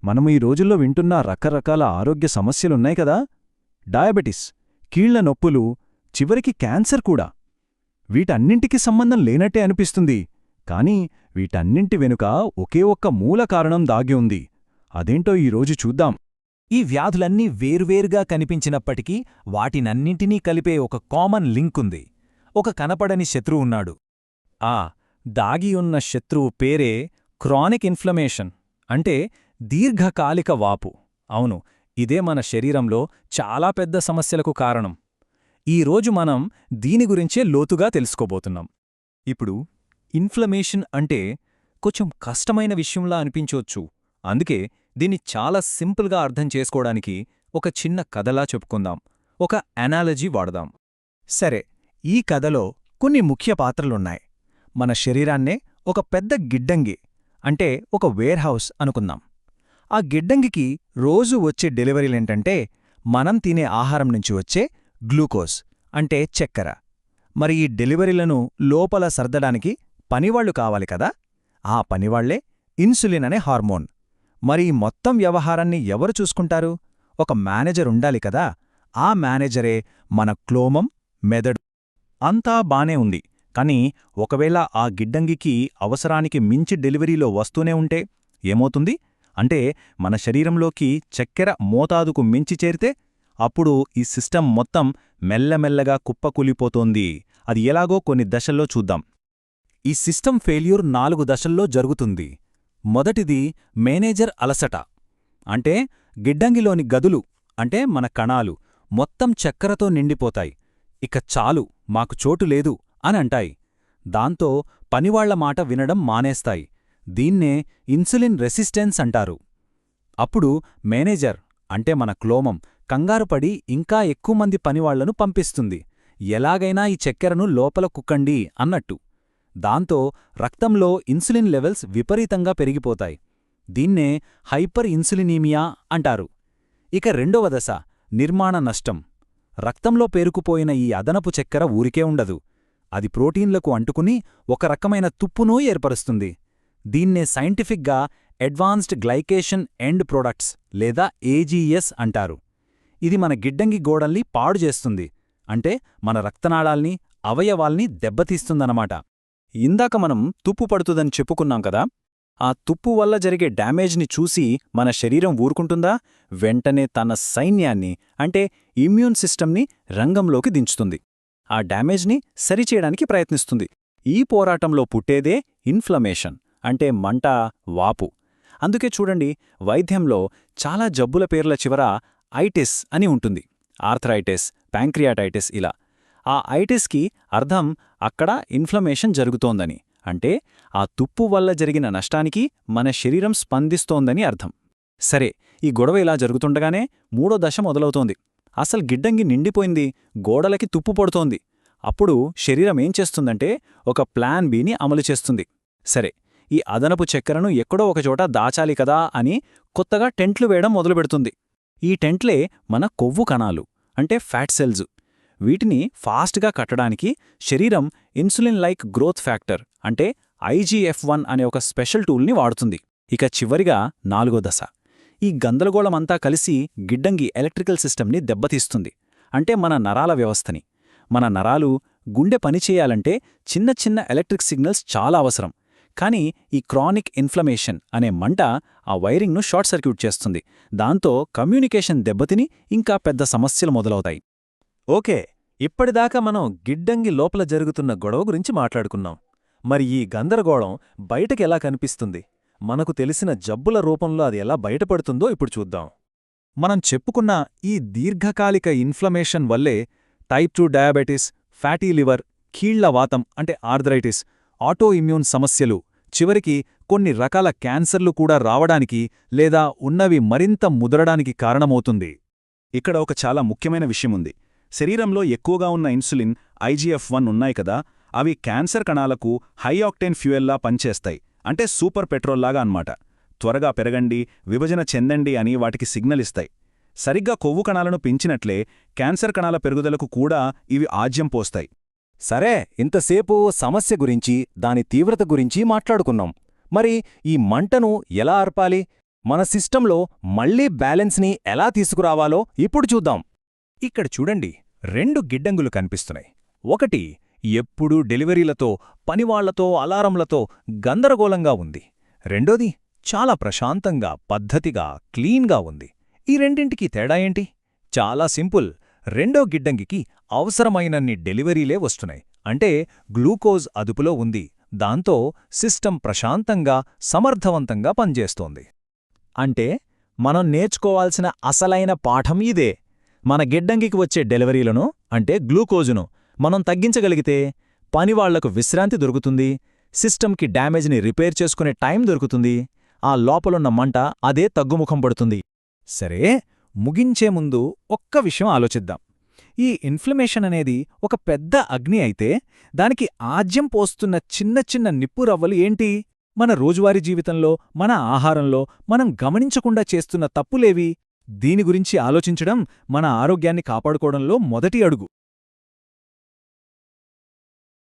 మనము ఈ రోజుల్లో వింటున్న రకరకాల ఆరోగ్య సమస్యలున్నాయి కదా. డయాబెటిస్, కీళ్ల నొప్పులు, చివరికి క్యాన్సర్ కూడా. వీటన్నింటికి సంబంధం లేనట్టే అనిపిస్తుంది, కానీ వీటన్నింటి వెనుక ఒకే ఒక్క మూల కారణం దాగి ఉంది. అదేంటో ఈరోజు చూద్దాం. ఈ వ్యాధులన్నీ వేర్వేరుగా కనిపించినప్పటికీ వాటినన్నింటినీ కలిపే ఒక కామన్ లింకుంది. ఒక కనపడని శత్రువున్నాడు. ఆ దాగి ఉన్న శత్రువు పేరే క్రానిక్ ఇన్ఫ్లమేషన్, అంటే దీర్ఘకాలిక వాపు. అవును, ఇదే మన శరీరంలో చాలా పెద్ద సమస్యలకు కారణం. ఈరోజు మనం దీని గురించే లోతుగా తెలుసుకోబోతున్నాం. ఇప్పుడు ఇన్ఫ్లమేషన్ అంటే కొంచెం కష్టమైన విషయంలా అనిపించొచ్చు. అందుకే దీన్ని చాలా సింపుల్గా అర్థం చేసుకోవడానికి ఒక చిన్న కథలా చెప్పుకుందాం, ఒక అనాలజీ వాడదాం. సరే, ఈ కథలో కొన్ని ముఖ్య పాత్రలున్నాయి. మన శరీరాన్నే ఒక పెద్ద గిడ్డంగి, అంటే ఒక వేర్హౌస్ అనుకుందాం. ఆ గిడ్డంగికి రోజూ వచ్చే డెలివరీలేంటంటే మనం తినే ఆహారం నుంచి వచ్చే గ్లూకోజ్, అంటే చక్కెర. మరి ఈ డెలివరీలను లోపల సర్దడానికి పనివాళ్లు కావాలి కదా. ఆ పనివాళ్లే ఇన్సులిన్ అనే హార్మోన్. మరి ఈ మొత్తం వ్యవహారాన్ని ఎవరు చూసుకుంటారు? ఒక మేనేజర్ ఉండాలి కదా. ఆ మేనేజరే మన క్లోమం, మెదడు. అంతా బానే ఉంది, కానీ ఒకవేళ ఆ గిడ్డంగికి అవసరానికి మించి డెలివరీలో వస్తూనే ఉంటే ఏమవుతుంది? అంటే మన శరీరంలోకి చక్కెర మోతాదుకు మించి చేరితే అప్పుడు ఈ సిస్టమ్ మొత్తం మెల్లమెల్లగా కుప్పకూలిపోతోంది. అది ఎలాగో కొన్ని దశల్లో చూద్దాం. ఈ సిస్టమ్ ఫెయిల్యూర్ 4 దశల్లో జరుగుతుంది. మొదటిది మేనేజర్ అలసట. అంటే గిడ్డంగిలోని గదులు, అంటే మన కణాలు మొత్తం చక్కెరతో నిండిపోతాయి. ఇక చాలు, మాకు చోటు లేదు అని అంటాయి. దాంతో పనివాళ్ల మాట వినడం మానేస్తాయి. దీన్నే ఇన్సులిన్ రెసిస్టెన్స్ అంటారు. అప్పుడు మేనేజర్, అంటే మన క్లోమం, కంగారుపడి ఇంకా ఎక్కువ మంది పనివాళ్లను పంపిస్తుంది. ఎలాగైనా ఈ చక్కెరను లోపల కుక్కండి అన్నట్టు. దాంతో రక్తంలో ఇన్సులిన్ లెవెల్స్ విపరీతంగా పెరిగిపోతాయి. దీన్నే హైపర్ ఇన్సులినీమియా అంటారు. ఇక రెండవ దశ నిర్మాణ నష్టం. రక్తంలో పేరుకుపోయిన ఈ అదనపు చక్కెర ఊరికే ఉండదు. అది ప్రోటీన్లకు అంటుకుని ఒక రకమైన తుప్పునూ ఏర్పరుస్తుంది. దీన్నే సైంటిఫిక్గా అడ్వాన్స్డ్ గ్లైకేషన్ ఎండ్ ప్రొడక్ట్స్ లేదా ఏజీఎస్ అంటారు. ఇది మన గిడ్డంగి గోడల్ని పాడు చేస్తుంది. అంటే మన రక్తనాళాల్ని, అవయవాల్ని దెబ్బతీస్తుందన్నమాట. ఇందాక మనం తుప్పు పడుతుందని చెప్పుకున్నాం కదా. ఆ తుప్పు వల్ల జరిగే డ్యామేజ్ని చూసి మన శరీరం ఊరుకుంటుందా? వెంటనే తన సైన్యాన్ని, అంటే ఇమ్యూన్ సిస్టమ్ని రంగంలోకి దించుతుంది. ఆ డ్యామేజ్ని సరిచేయడానికి ప్రయత్నిస్తుంది. ఈ పోరాటంలో పుట్టేదే ఇన్ఫ్లమేషన్, అంటే మంట, వాపు. అందుకే చూడండి, వైద్యంలో చాలా జబ్బుల పేర్ల చివర ఐటిస్ అని ఉంటుంది. ఆర్థరైటిస్, ప్యాంక్రియాటైటిస్ ఇలా. ఆ ఐటిస్కి అర్థం అక్కడ ఇన్ఫ్లమేషన్ జరుగుతోందని. అంటే ఆ తుప్పు వల్ల జరిగిన నష్టానికి మన శరీరం స్పందిస్తోందని అర్థం. సరే, ఈ గొడవ ఇలా జరుగుతుండగానే మూడో దశ మొదలవుతోంది. అసలు గిడ్డంగి నిండిపోయింది, గోడలకి తుప్పు పడుతోంది. అప్పుడు శరీరం ఏం చేస్తుందంటే ఒక ప్లాన్ బిని అమలు చేస్తుంది. సరే, ఈ అదనపు చక్కెరను ఎక్కడో ఒకచోట దాచాలి కదా అని కొత్తగా టెంట్లు వేయడం మొదలుపెడుతుంది. ఈ టెంట్లే మన కొవ్వు కణాలు, అంటే ఫ్యాట్ సెల్స్. వీటిని ఫాస్ట్గా కట్టడానికి శరీరం ఇన్సులిన్ లైక్ గ్రోత్ ఫ్యాక్టర్, అంటే IGF-1 అనే ఒక స్పెషల్ టూల్ని వాడుతుంది. ఇక చివరిగా 4వ దశ. ఈ గందరగోళమంతా కలిసి గిడ్డంగి ఎలక్ట్రికల్ సిస్టమ్ని దెబ్బతీస్తుంది, అంటే మన నరాల వ్యవస్థని. మన నరాలు, గుండె పనిచేయాలంటే చిన్న చిన్న ఎలక్ట్రిక్ సిగ్నల్స్ చాలా అవసరం. కానీ ఈ క్రానిక్ ఇన్ఫ్లమేషన్ అనే మంట ఆ వైరింగ్ను షార్ట్ సర్క్యూట్ చేస్తుంది. దాంతో కమ్యూనికేషన్ దెబ్బతిని ఇంకా పెద్ద సమస్యలు మొదలవుతాయి. ఓకే, ఇప్పటిదాకా మనం గిడ్డంగి లోపల జరుగుతున్న గొడవ గురించి మాట్లాడుకున్నాం. మరి ఈ గందరగోళం బయటకి ఎలా కనిపిస్తుంది? మనకు తెలిసిన జబ్బుల రూపంలో అది ఎలా బయటపడుతుందో ఇప్పుడు చూద్దాం. మనం చెప్పుకున్న ఈ దీర్ఘకాలిక ఇన్ఫ్లమేషన్ వల్లే టైప్ 2 డయాబెటిస్, ఫ్యాటీ లివర్, కీళ్ల వాతం అంటే ఆర్థరైటిస్, ఆటో ఇమ్యూన్ సమస్యలు, చివరికి కొన్ని రకాల క్యాన్సర్లు కూడా రావడానికి లేదా ఉన్నవి మరింత ముదరడానికి కారణమవుతుంది. ఇక్కడ ఒక చాలా ముఖ్యమైన విషయముంది. శరీరంలో ఎక్కువగా ఉన్న ఇన్సులిన్, IGF-1 ఉన్నాయి కదా, అవి క్యాన్సర్ కణాలకు హై ఆక్టేన్ ఫ్యూయల్లా పనిచేస్తాయి. అంటే సూపర్ పెట్రోల్లాగా అన్నమాట. త్వరగా పెరగండి, విభజన చెందండి అని వాటికి సిగ్నల్ ఇస్తాయి. సరిగ్గా కొవ్వు కణాలను పెంచినట్లే క్యాన్సర్ కణాల పెరుగుదలకు కూడా ఇవి ఆజ్యం పోస్తాయి. సరే, ఇంతసేపు సమస్య గురించి, దాని తీవ్రత గురించి మాట్లాడుకున్నాం. మరి ఈ మంటను ఎలా ఆర్పాలి? మన సిస్టంలో మళ్ళీ బ్యాలెన్స్ని ఎలా తీసుకురావాలో ఇప్పుడు చూద్దాం. ఇక్కడ చూడండి, 2 గిడ్డంగులు కనిపిస్తున్నాయి. ఒకటి ఎప్పుడూ డెలివరీలతో, పనివాళ్లతో, అలారంలతో గందరగోళంగా ఉంది. రెండోది చాలా ప్రశాంతంగా, పద్ధతిగా, క్లీన్గా ఉంది. ఈ రెండింటికి తేడా ఏంటి? చాలా సింపుల్. రెండో గిడ్డంగికి అవసరమైనన్ని డెలివరీలే వస్తున్నాయి. అంటే గ్లూకోజ్ అదుపులో ఉంది. దాంతో సిస్టమ్ ప్రశాంతంగా, సమర్థవంతంగా పనిచేస్తోంది. అంటే మనం నేర్చుకోవాల్సిన అసలైన పాఠం ఇదే. మన గిడ్డంగికి వచ్చే డెలివరీలను, అంటే గ్లూకోజును మనం తగ్గించగలిగితే పనివాళ్లకు విశ్రాంతి దొరుకుతుంది, సిస్టమ్కి డ్యామేజ్ని రిపేర్ చేసుకునే టైం దొరుకుతుంది, ఆ లోపలున్న మంట అదే తగ్గుముఖం పడుతుంది. సరే, ముగించే ముందు ఒక్క విషయం ఆలోచిద్దాం. ఈ ఇన్ఫ్లమేషన్ అనేది ఒక పెద్ద అగ్ని అయితే దానికి ఆజ్యం పోస్తున్న చిన్న చిన్న నిప్పురవ్వలు ఏంటి? మన రోజువారీ జీవితంలో, మన ఆహారంలో మనం గమనించకుండా చేస్తున్న తప్పులేవి? దీని గురించి ఆలోచించడం మన ఆరోగ్యాన్ని కాపాడుకోవడంలో మొదటి అడుగు.